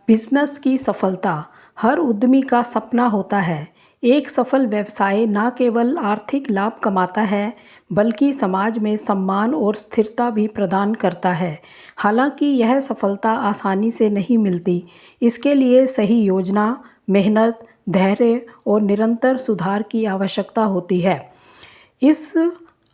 Business की सफलता हर उद्यमी का सपना होता है। एक सफल व्यवसाय न केवल आर्थिक लाभ कमाता है, बल्कि समाज में सम्मान और स्थिरता भी प्रदान करता है। हालांकि यह सफलता आसानी से नहीं मिलती। इसके लिए सही योजना, मेहनत, धैर्य और निरंतर सुधार की आवश्यकता होती है। इस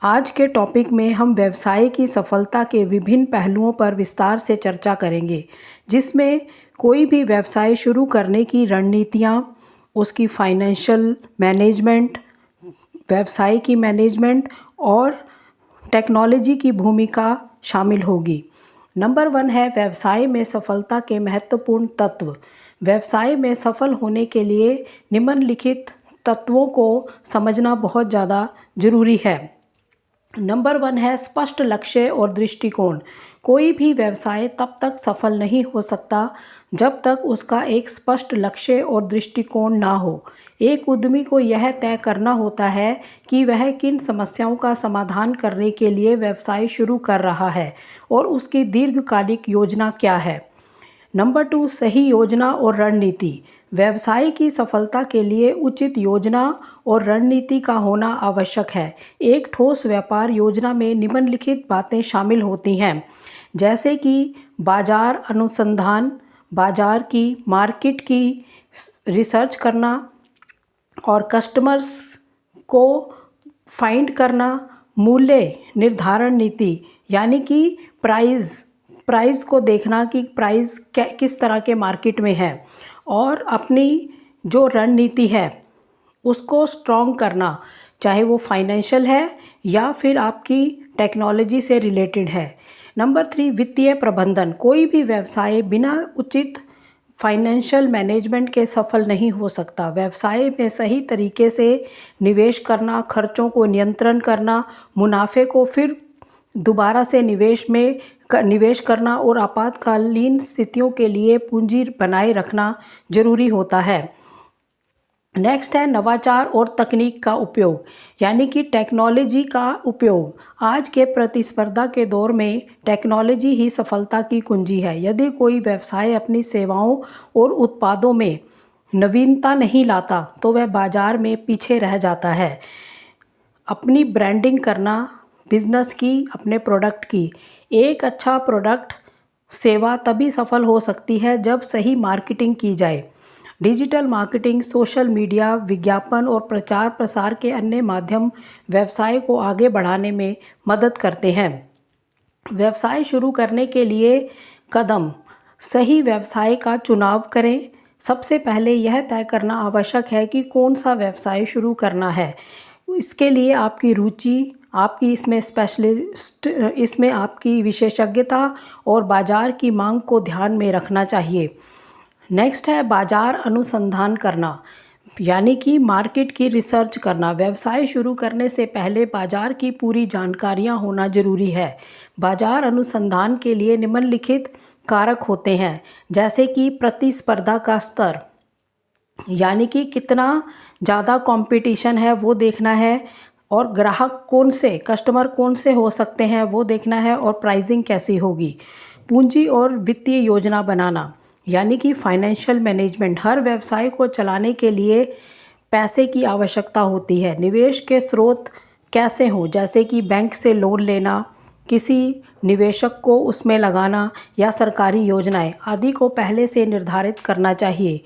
आज के टॉपिक में हम व्यवसाय की सफलता के विभिन्न पहलुओं पर विस्तार से चर्चा करेंगे, जिसमें कोई भी व्यवसाय शुरू करने की रणनीतियाँ, उसकी फाइनेंशियल मैनेजमेंट, व्यवसाय की मैनेजमेंट और टेक्नोलॉजी की भूमिका शामिल होगी। नंबर 1 है व्यवसाय में सफलता के महत्वपूर्ण तत्व। व्यवसाय में सफल होने के लिए निम्नलिखित तत्वों को समझना बहुत ज़्यादा ज़रूरी है। नंबर 1 है स्पष्ट लक्ष्य और दृष्टिकोण। कोई भी व्यवसाय तब तक सफल नहीं हो सकता जब तक उसका एक स्पष्ट लक्ष्य और दृष्टिकोण ना हो। एक उद्यमी को यह तय करना होता है कि वह किन समस्याओं का समाधान करने के लिए व्यवसाय शुरू कर रहा है और उसकी दीर्घकालिक योजना क्या है। नंबर 2 सही योजना और रणनीति। व्यवसाय की सफलता के लिए उचित योजना और रणनीति का होना आवश्यक है। एक ठोस व्यापार योजना में निम्नलिखित बातें शामिल होती हैं, जैसे कि बाजार अनुसंधान, बाजार की मार्केट की रिसर्च करना और कस्टमर्स को फाइंड करना, मूल्य निर्धारण नीति यानी कि प्राइस को देखना कि प्राइस किस तरह के मार्केट में है, और अपनी जो रणनीति है उसको स्ट्रॉन्ग करना, चाहे वो फाइनेंशियल है या फिर आपकी टेक्नोलॉजी से रिलेटेड है। नंबर 3 वित्तीय प्रबंधन। कोई भी व्यवसाय बिना उचित फाइनेंशियल मैनेजमेंट के सफल नहीं हो सकता। व्यवसाय में सही तरीके से निवेश करना, खर्चों को नियंत्रण करना, मुनाफे को फिर दोबारा से निवेश करना और आपातकालीन स्थितियों के लिए पूंजी बनाए रखना जरूरी होता है। नेक्स्ट है नवाचार और तकनीक का उपयोग, यानी कि टेक्नोलॉजी का उपयोग। आज के प्रतिस्पर्धा के दौर में टेक्नोलॉजी ही सफलता की कुंजी है। यदि कोई व्यवसाय अपनी सेवाओं और उत्पादों में नवीनता नहीं लाता तो वह बाजार में पीछे रह जाता है। अपनी ब्रांडिंग करना बिजनेस की, अपने प्रोडक्ट की। एक अच्छा प्रोडक्ट सेवा तभी सफल हो सकती है जब सही मार्केटिंग की जाए। डिजिटल मार्केटिंग, सोशल मीडिया, विज्ञापन और प्रचार प्रसार के अन्य माध्यम व्यवसाय को आगे बढ़ाने में मदद करते हैं। व्यवसाय शुरू करने के लिए कदम। सही व्यवसाय का चुनाव करें। सबसे पहले यह तय करना आवश्यक है कि कौन सा व्यवसाय शुरू करना है। इसके लिए आपकी रुचि, आपकी इसमें आपकी विशेषज्ञता और बाजार की मांग को ध्यान में रखना चाहिए। नेक्स्ट है बाजार अनुसंधान करना, यानी कि मार्केट की रिसर्च करना। व्यवसाय शुरू करने से पहले बाजार की पूरी जानकारियां होना जरूरी है। बाजार अनुसंधान के लिए निम्नलिखित कारक होते हैं, जैसे कि प्रतिस्पर्धा का स्तर, यानी कि कितना ज़्यादा कंपटीशन है वो देखना है, और ग्राहक कस्टमर कौन से हो सकते हैं वो देखना है, और प्राइसिंग कैसी होगी। पूंजी और वित्तीय योजना बनाना, यानी कि फाइनेंशियल मैनेजमेंट। हर व्यवसाय को चलाने के लिए पैसे की आवश्यकता होती है। निवेश के स्रोत कैसे हों, जैसे कि बैंक से लोन लेना, किसी निवेशक को उसमें लगाना या सरकारी योजनाएं आदि को पहले से निर्धारित करना चाहिए।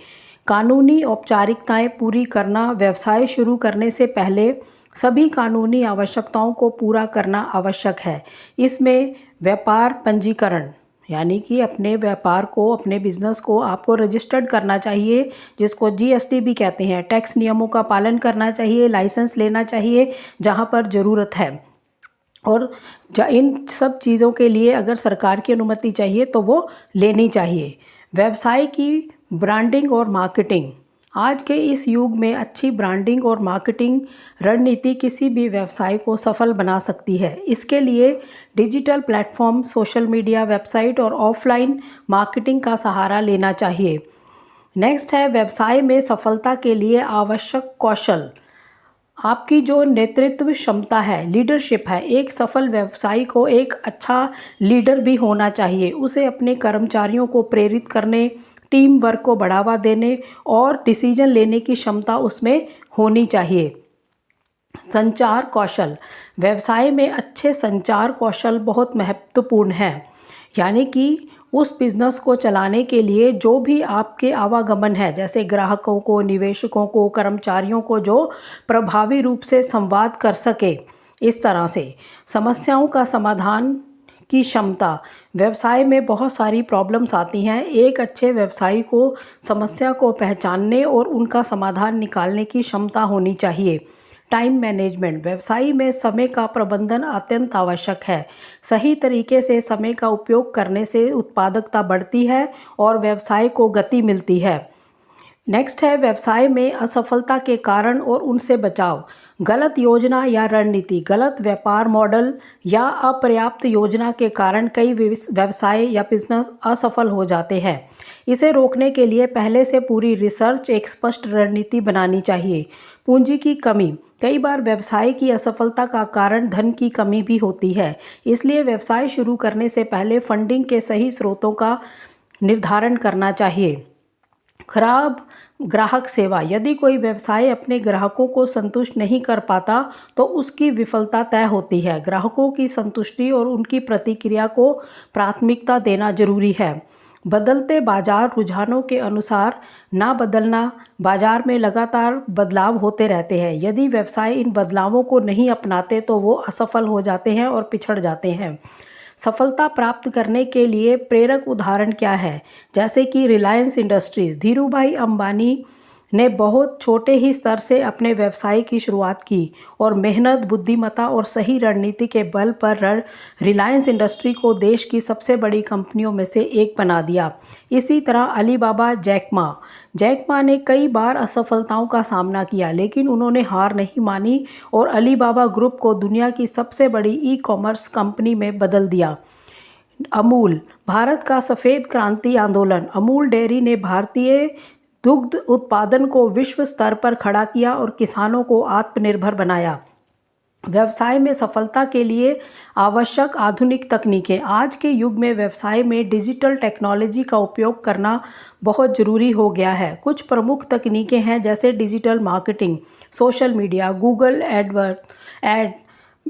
कानूनी औपचारिकताएं पूरी करना। व्यवसाय शुरू करने से पहले सभी कानूनी आवश्यकताओं को पूरा करना आवश्यक है। इसमें व्यापार पंजीकरण, यानी कि अपने व्यापार को, अपने बिजनेस को आपको रजिस्टर्ड करना चाहिए, जिसको जीएसटी भी कहते हैं। टैक्स नियमों का पालन करना चाहिए, लाइसेंस लेना चाहिए जहां पर ज़रूरत है, और इन सब चीज़ों के लिए अगर सरकार की अनुमति चाहिए तो वो लेनी चाहिए। व्यवसाय की ब्रांडिंग और मार्केटिंग। आज के इस युग में अच्छी ब्रांडिंग और मार्केटिंग रणनीति किसी भी व्यवसाय को सफल बना सकती है। इसके लिए digital platform, social media, website और ऑफलाइन मार्केटिंग का सहारा लेना चाहिए। नेक्स्ट है व्यवसाय में सफलता के लिए आवश्यक कौशल। आपकी जो नेतृत्व क्षमता है, लीडरशिप है, एक सफल व्यवसायी को एक अच्छा लीडर भी होना चाहिए। उसे अपने कर्मचारियों को प्रेरित करने, टीम वर्क को बढ़ावा देने और डिसीजन लेने की क्षमता उसमें होनी चाहिए। संचार कौशल, व्यवसाय में अच्छे संचार कौशल बहुत महत्वपूर्ण है। यानी कि उस बिज़नेस को चलाने के लिए जो भी आपके आवागमन है, जैसे ग्राहकों को, निवेशकों को, कर्मचारियों को, जो प्रभावी रूप से संवाद कर सके। इस तरह से समस्याओं का समाधान की क्षमता, व्यवसाय में बहुत सारी प्रॉब्लम्स आती हैं। एक अच्छे व्यवसायी को समस्या को पहचानने और उनका समाधान निकालने की क्षमता होनी चाहिए। टाइम मैनेजमेंट, व्यवसाय में समय का प्रबंधन अत्यंत आवश्यक है। सही तरीके से समय का उपयोग करने से उत्पादकता बढ़ती है और व्यवसाय को गति मिलती है। नेक्स्ट है व्यवसाय में असफलता के कारण और उनसे बचाव। गलत योजना या रणनीति, गलत व्यापार मॉडल या अपर्याप्त योजना के कारण कई व्यवसाय या बिजनेस असफल हो जाते हैं। इसे रोकने के लिए पहले से पूरी रिसर्च, एक स्पष्ट रणनीति बनानी चाहिए। पूंजी की कमी, कई बार व्यवसाय की असफलता का कारण धन की कमी भी होती है। इसलिए व्यवसाय शुरू करने से पहले फंडिंग के सही स्रोतों का निर्धारण करना चाहिए। खराब ग्राहक सेवा, यदि कोई व्यवसाय अपने ग्राहकों को संतुष्ट नहीं कर पाता तो उसकी विफलता तय होती है। ग्राहकों की संतुष्टि और उनकी प्रतिक्रिया को प्राथमिकता देना जरूरी है। बदलते बाजार रुझानों के अनुसार ना बदलना, बाजार में लगातार बदलाव होते रहते हैं। यदि व्यवसाय इन बदलावों को नहीं अपनाते तो वो असफल हो जाते हैं और पिछड़ जाते हैं। सफलता प्राप्त करने के लिए प्रेरक उदाहरण क्या है, जैसे कि रिलायंस इंडस्ट्रीज, धीरूभाई अंबानी ने बहुत छोटे ही स्तर से अपने व्यवसाय की शुरुआत की और मेहनत, बुद्धिमत्ता और सही रणनीति के बल पर रिलायंस इंडस्ट्री को देश की सबसे बड़ी कंपनियों में से एक बना दिया। इसी तरह अलीबाबा, जैक मा ने कई बार असफलताओं का सामना किया, लेकिन उन्होंने हार नहीं मानी और अलीबाबा ग्रुप को दुनिया की सबसे बड़ी ई-कॉमर्स कंपनी में बदल दिया। अमूल, भारत का सफ़ेद क्रांति आंदोलन, अमूल डेयरी ने भारतीय दुग्ध उत्पादन को विश्व स्तर पर खड़ा किया और किसानों को आत्मनिर्भर बनाया। व्यवसाय में सफलता के लिए आवश्यक आधुनिक तकनीकें, आज के युग में व्यवसाय में डिजिटल टेक्नोलॉजी का उपयोग करना बहुत ज़रूरी हो गया है। कुछ प्रमुख तकनीकें हैं जैसे digital marketing, social media, Google ad,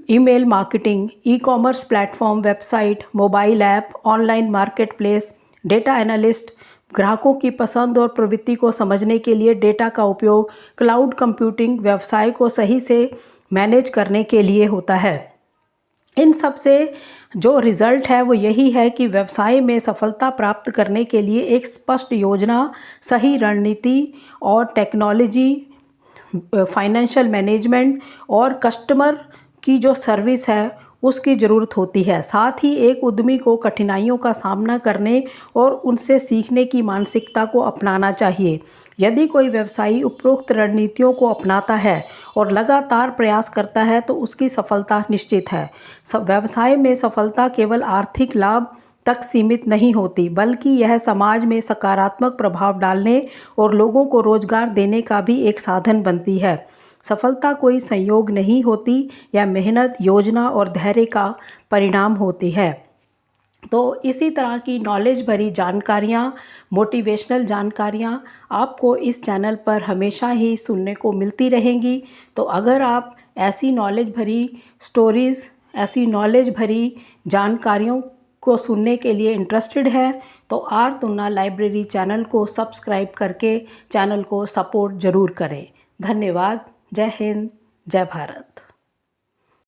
email marketing, e-commerce platform, website, mobile app, online marketplace, data analyst, ग्राहकों की पसंद और प्रवृत्ति को समझने के लिए डेटा का उपयोग, क्लाउड कंप्यूटिंग, व्यवसाय को सही से मैनेज करने के लिए होता है। इन सब से जो रिज़ल्ट है वो यही है कि व्यवसाय में सफलता प्राप्त करने के लिए एक स्पष्ट योजना, सही रणनीति और टेक्नोलॉजी, फाइनेंशियल मैनेजमेंट और कस्टमर की जो सर्विस है उसकी ज़रूरत होती है। साथ ही एक उद्यमी को कठिनाइयों का सामना करने और उनसे सीखने की मानसिकता को अपनाना चाहिए। यदि कोई व्यवसायी उपरोक्त रणनीतियों को अपनाता है और लगातार प्रयास करता है तो उसकी सफलता निश्चित है। व्यवसाय में सफलता केवल आर्थिक लाभ तक सीमित नहीं होती, बल्कि यह समाज में सकारात्मक प्रभाव डालने और लोगों को रोजगार देने का भी एक साधन बनती है। सफलता कोई संयोग नहीं होती, यह मेहनत, योजना और धैर्य का परिणाम होती है। तो इसी तरह की नॉलेज भरी जानकारियाँ, मोटिवेशनल जानकारियाँ आपको इस चैनल पर हमेशा ही सुनने को मिलती रहेंगी। तो अगर आप ऐसी नॉलेज भरी स्टोरीज़, ऐसी नॉलेज भरी जानकारियों को सुनने के लिए इंटरेस्टेड है तो आर तुन्ना लाइब्रेरी चैनल को सब्सक्राइब करके चैनल को सपोर्ट ज़रूर करें। धन्यवाद। जय हिंद, जय भारत।